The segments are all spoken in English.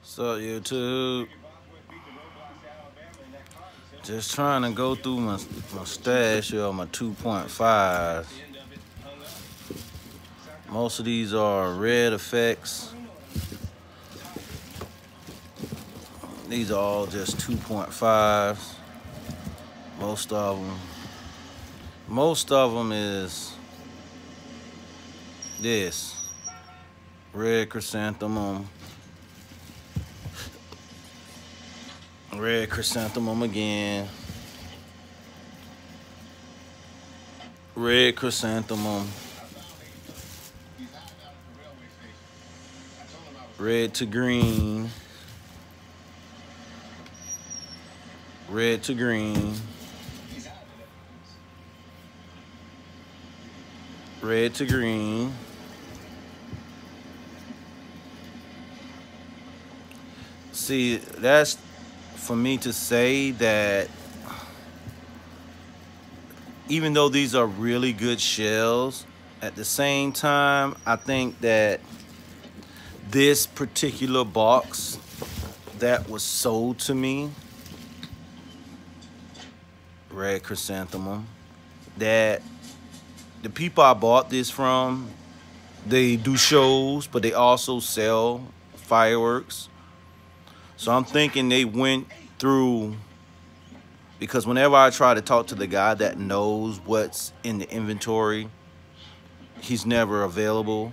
So YouTube, just trying to go through my stash here on my 2.5s. Most of these are red effects. These are all just 2.5s. Most of them is this red chrysanthemum. Red chrysanthemum again. Red chrysanthemum. Red to green. Red to green. Red to green. See, that's for me to say that even though these are really good shells, at the same time, I think that this particular box that was sold to me, red chrysanthemum, that the people I bought this from, they do shows, but they also sell fireworks. So I'm thinking they went through, because whenever I try to talk to the guy that knows what's in the inventory, he's never available.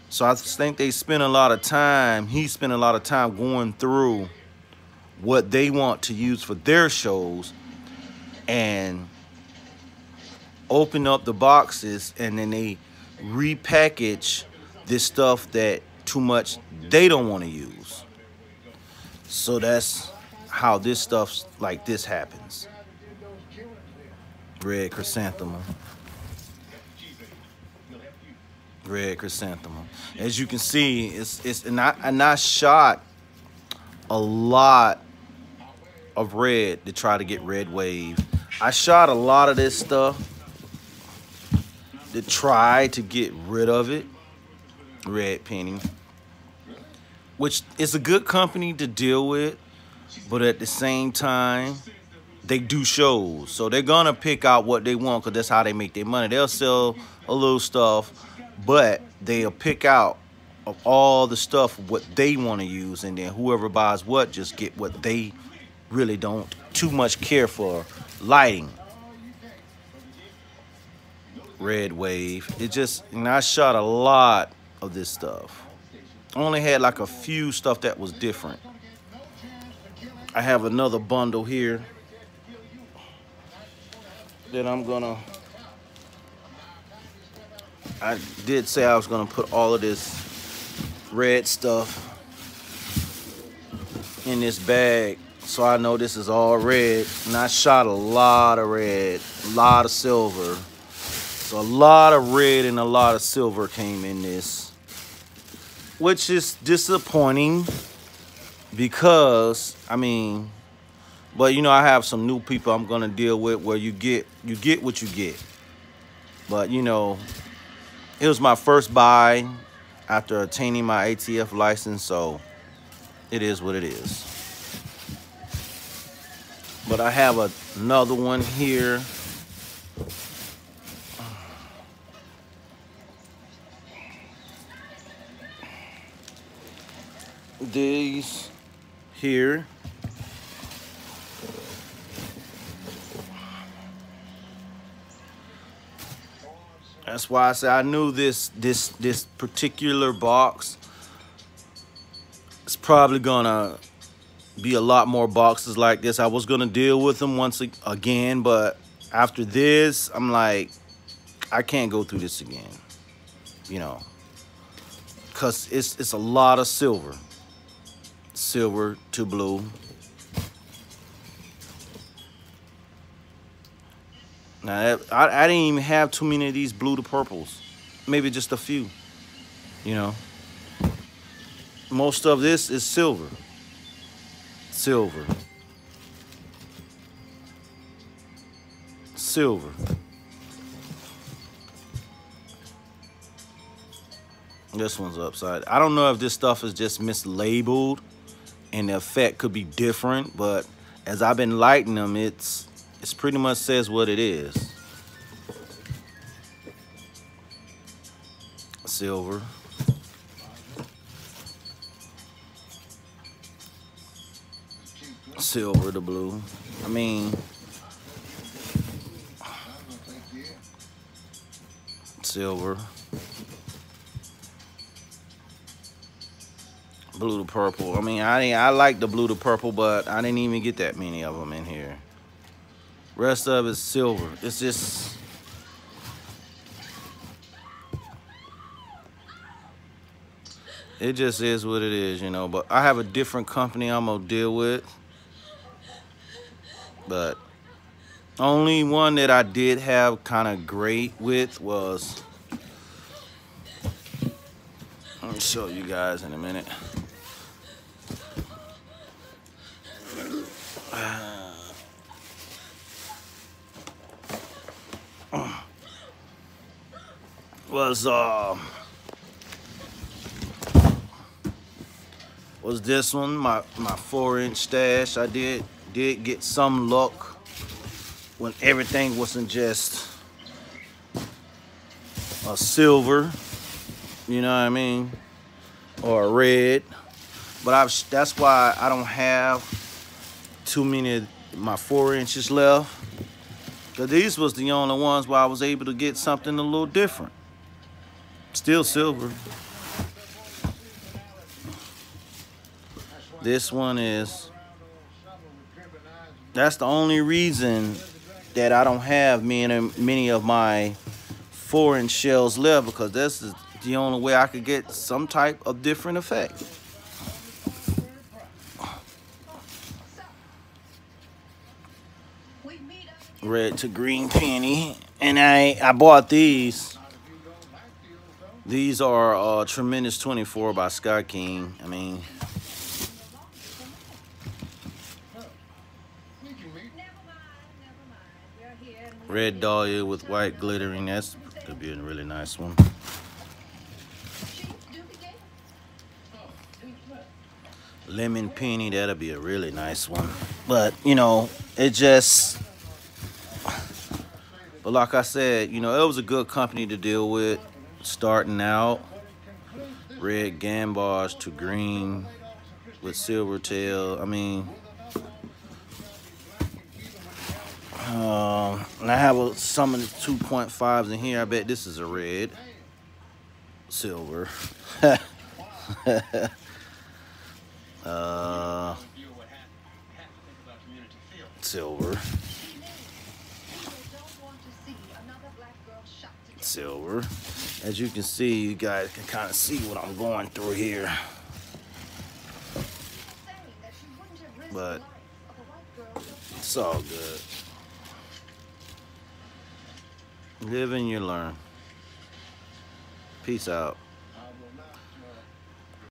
So I think they spent a lot of time, he spent a lot of time going through what they want to use for their shows and open up the boxes, and then they repackage this stuff that too much they don't want to use. So that's how this stuff like this happens. Red chrysanthemum. Red chrysanthemum. As you can see, and I shot a lot of red to try to get red wave. I shot a lot of this stuff to try to get rid of it. Red penny, which is a good company to deal with, but at the same time, they do shows. So they're gonna pick out what they want, because that's how they make their money. They'll sell a little stuff, but they'll pick out of all the stuff what they want to use, and then whoever buys what just get what they really don't too much care for lighting. Red wave. It just, and I shot a lot of this stuff. I only had like a few stuff that was different. I have another bundle here that I did say I was gonna put all of this red stuff in this bag, so I know this is all red. And I shot a lot of red, a lot of silver. So a lot of red and a lot of silver came in this, which is disappointing because, I mean, but you know, I have some new people I'm gonna deal with where you get what you get. But you know, it was my first buy after attaining my ATF license, so it is what it is. But I have another one here. These here. That's why I said I knew this particular box is probably gonna be a lot more boxes like this. I was gonna deal with them once again, but after this, I'm like, I can't go through this again, you know, because it's a lot of silver. Silver to blue. Now, I didn't even have too many of these blue to purples. Maybe just a few, you know. Most of this is silver. Silver. Silver. This one's upside. I don't know if this stuff is just mislabeled and the effect could be different, but as I've been lighting them, it's pretty much says what it is. Silver. Silver to blue. I mean, silver. Blue to purple. I mean, I like the blue to purple, but I didn't even get that many of them in here. Rest of it's silver. It's just it just is what it is, you know. But I have a different company I'm gonna deal with. But only one that I did have kind of great with was, let me show you guys in a minute. Was this one my 4-inch stash. I did get some luck when everything wasn't just a silver, you know what I mean, or a red. But that's why I don't have too many of my 4 inches left, because these was the only ones where I was able to get something a little different. Still silver. This one is, that's the only reason that I don't have many of my 4-inch shells left, because this is the only way I could get some type of different effect. Red to green penny. And I bought these. These are Tremendous 24 by Sky King. I mean, red dahlia with white glittering. That's could be a really nice one. Lemon penny, that'll be a really nice one. But you know, it just, but like I said, you know, it was a good company to deal with starting out. Red gambas to green with silver tail. I mean, and I have some of the 2.5s in here. I bet this is a red. Silver. Silver. Silver. As you can see, you guys can kind of see what I'm going through here. But it's all good. Live and you learn. Peace out.